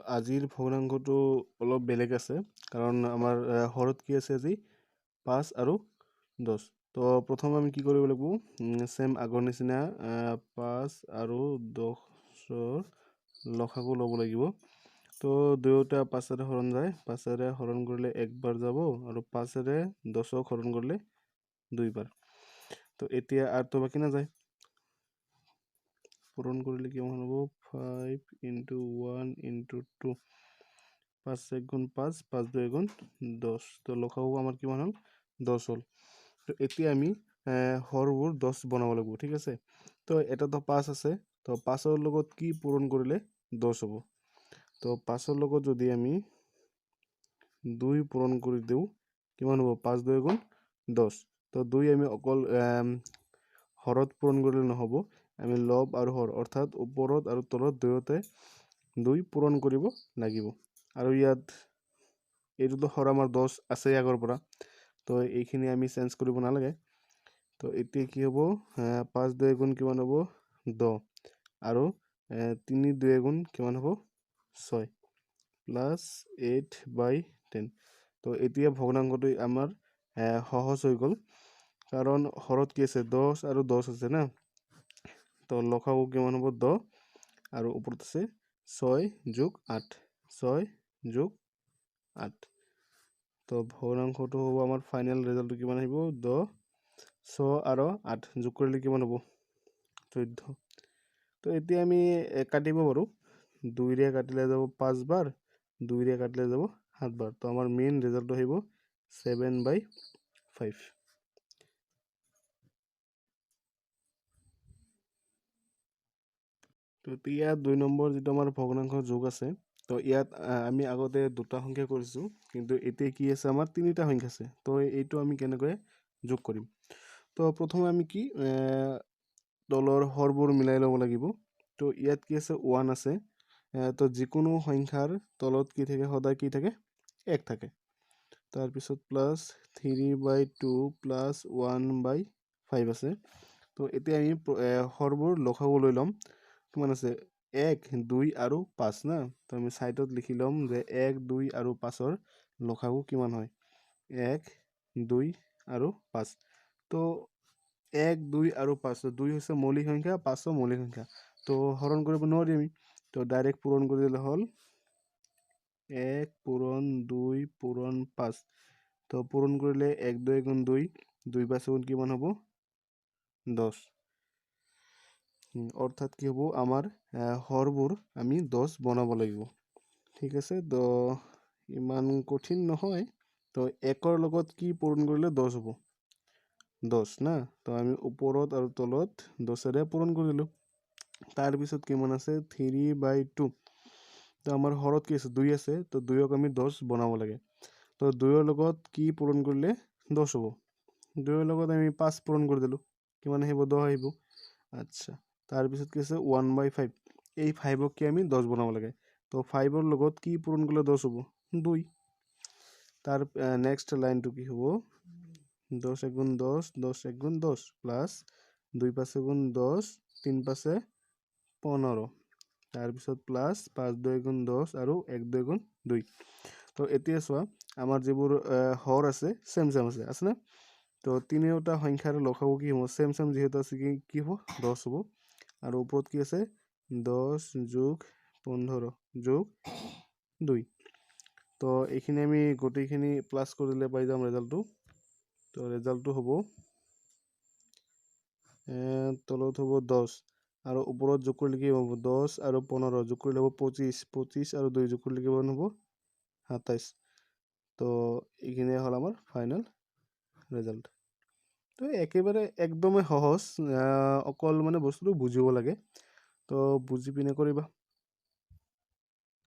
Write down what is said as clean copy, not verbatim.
আজিৰ ভগ্নাংশটো অলপ বেলেগ আছে কাৰণ আমাৰ হৰত কি আছে আজি 5 আৰু 10। তো প্ৰথম আমি কি কৰিব লাগিব সেম আগৰ নিচিনা 5 আৰু 10ৰ লসাগু ল'ব লাগিব। তো দুয়োটা 5ৰে হৰণ যায়, 5ৰে হৰণ কৰিলে একবাৰ যাব আৰু 5ৰে 10ক হৰণ কৰিলে দুইবাৰ। তো এতিয়া আৰটো বাকী নাযায়, পূৰণ কৰিলে কিমান হ'ব 5 × 1 × 2 5 × 1 = 5 5 × 2 = 10। তো লসাগু আমাৰ কিমান হ'ল 10 হ'ল। তো এতিয়া আমি হৰবোৰ 10 বনাব লাগিব, ঠিক আছে। তো এটাতো 5 আছে, তো 5ৰ লগত কি পূৰণ কৰিলে 10 হ'ব। তো 5ৰ লগত যদি আমি 2 পূৰণ কৰি দিওঁ কিমান হ'ব 5 × 2 = 10। তো 2 আমি অকল হৰত পূৰণ কৰিলে নহ'ব, আমি লব আৰু হৰ অৰ্থাৎ ওপৰত আৰু তলত দুয়োতে 2 পূৰণ কৰিব লাগিব। আৰু ইয়াত এইটোতো হৰ আমাৰ 10 আছে আগৰ পৰা, তো এইখিনি আমি চেঞ্জ কৰিব নালাগে। তো এতিয়া কি হ'ব 5 × 2 = কিমান হ'ব 10 আৰু 3 × 2 = কিমান হ'ব 6 প্লাছ 8/10। তো এতিয়া ভগ্নাংশটো আমাৰ সহজ হৈ গ'ল কাৰণ হৰত কি আছে 10 আৰু 10 আছে না। তো লসাগু কিমান হ'ব 10 আৰু ওপৰত আছে 6 + 8 6 + 8। তো ভগ্নাংশটো হ'ব আমাৰ ফাইনেল ৰিজাল্টটো কিমান আহিব 10 6 আৰু 8 যোগ কৰিলে কিমান হ'ব 14। তো এতিয়া আমি কাটিব পাৰোঁ, 2ৰে কাটিলে যাব 5 বাৰ, 2ৰে কাটিলে যাব 7 বাৰ। তো আমাৰ মেইন ৰিজাল্টটো আহিব 7/5। তো এতিয়া 2 নম্বৰ যিটো আমাৰ ভগ্নাংশ যোগ আছে, তো ইয়াত আমি আগতে দুটা সংখ্যা কৰিছোঁ, কিন্তু এতিয়া কি আছে আমাৰ তিনিটা সংখ্যা আছে। তো এইটো আমি কেনেকৈ যোগ কৰিম। তো প্ৰথমে আমি কি তলৰ হৰবোৰ মিলাই ল'ব লাগিব। তো ইয়াত কি আছে 1 আছে, তো যিকোনো সংখ্যাৰ তলত কি থাকে সদায় কি থাকে 1 থাকে। তাৰপিছত প্লাছ 3/2 প্লাছ 1/5 আছে। তো এতিয়া আমি হৰবোৰ লসাগু লৈ ল'ম। কিমান আছে 1 2 আৰু 5 না। তো আমি সাইডত লিখি ল'ম যে 1 2 আৰু 5ৰ লসাগু কিমান হয় 1 2 আৰু 5। তো 1 2 আৰু 5, 2 হৈছে মৌলিক সংখ্যা, 5ও মৌলিক সংখ্যা। তো হৰণ কৰিব নোৱাৰি আমি, তো ডাইৰেক্ট পূৰণ কৰি দিলে হ'ল 1 পূৰণ 2 পূৰণ 5। তো পূৰণ কৰিলে 1 2 × 2 2 5 = কিমান হ'ব 10। অৰ্থাৎ কি হ'ব আমাৰ হৰবোৰ আমি 10 বনাব লাগিব, ঠিক আছে। তো ইমান কঠিন নহয়। তো 1ৰ লগত কি পূৰণ কৰিলে 10 হ'ব 10 না। তো আমি ওপৰত আৰু তলত 10ৰে পূৰণ কৰিলোঁ। তাৰপিছত কিমান আছে 3/2। তো আমাৰ হৰত কি আছে 2 আছে, তো 2ক আমি 10 বনাব লাগে। তো 2ৰ লগত কি পূৰণ কৰিলে 10 হ'ব 2ৰ লগত আমি 5 পূৰণ কৰি দিলোঁ, কিমান আহিব 10 আহিব। আচ্ছা, তাৰপিছত কি আছে 1/5। এই 5ক কি আমি 10 বনাব লাগে। তো 5ৰ লগত কি পূৰণ কৰিলে 10 হ'ব 2। তাৰ নেক্সট লাইনটো কি হ'ব 10 × 10 10 × 10 প্লাছ 2 5 × 10 3 5 = 15। তাৰপিছত প্লাছ 5 2 × 10 আৰু 1 2 × 2। তো এতিয়া চোৱা আমাৰ যিবোৰ হৰ আছে চেম আছে না। তো তিনিওটা সংখ্যাৰ লসাগু কি হ'ব চেম যিহেতু আছে কি হ'ব 10 হ'ব। আৰু ওপৰত কি আছে 10 + 15 + 2। তো এইখিনি আমি গোটেইখিনি প্লাছ কৰিলে পাই যাম ৰিজাল্টটো। তো ৰিজাল্টটো হ'ব তলত হ'ব 10 আৰু ওপৰত যোগ কৰিলে কি হ'ব 10 আৰু 15 যোগ কৰিলে হ'ব 25 25 আৰু 2 যোগ কৰিলে কিমান হ'ব 27। তো এইখিনিয়ে হ'ল আমাৰ ফাইনেল ৰিজাল্ট। তো একেবাৰে একদমেই সহজ, অকল মানে বস্তুটো বুজিব লাগে। তো বুজি পিনে কৰিবা।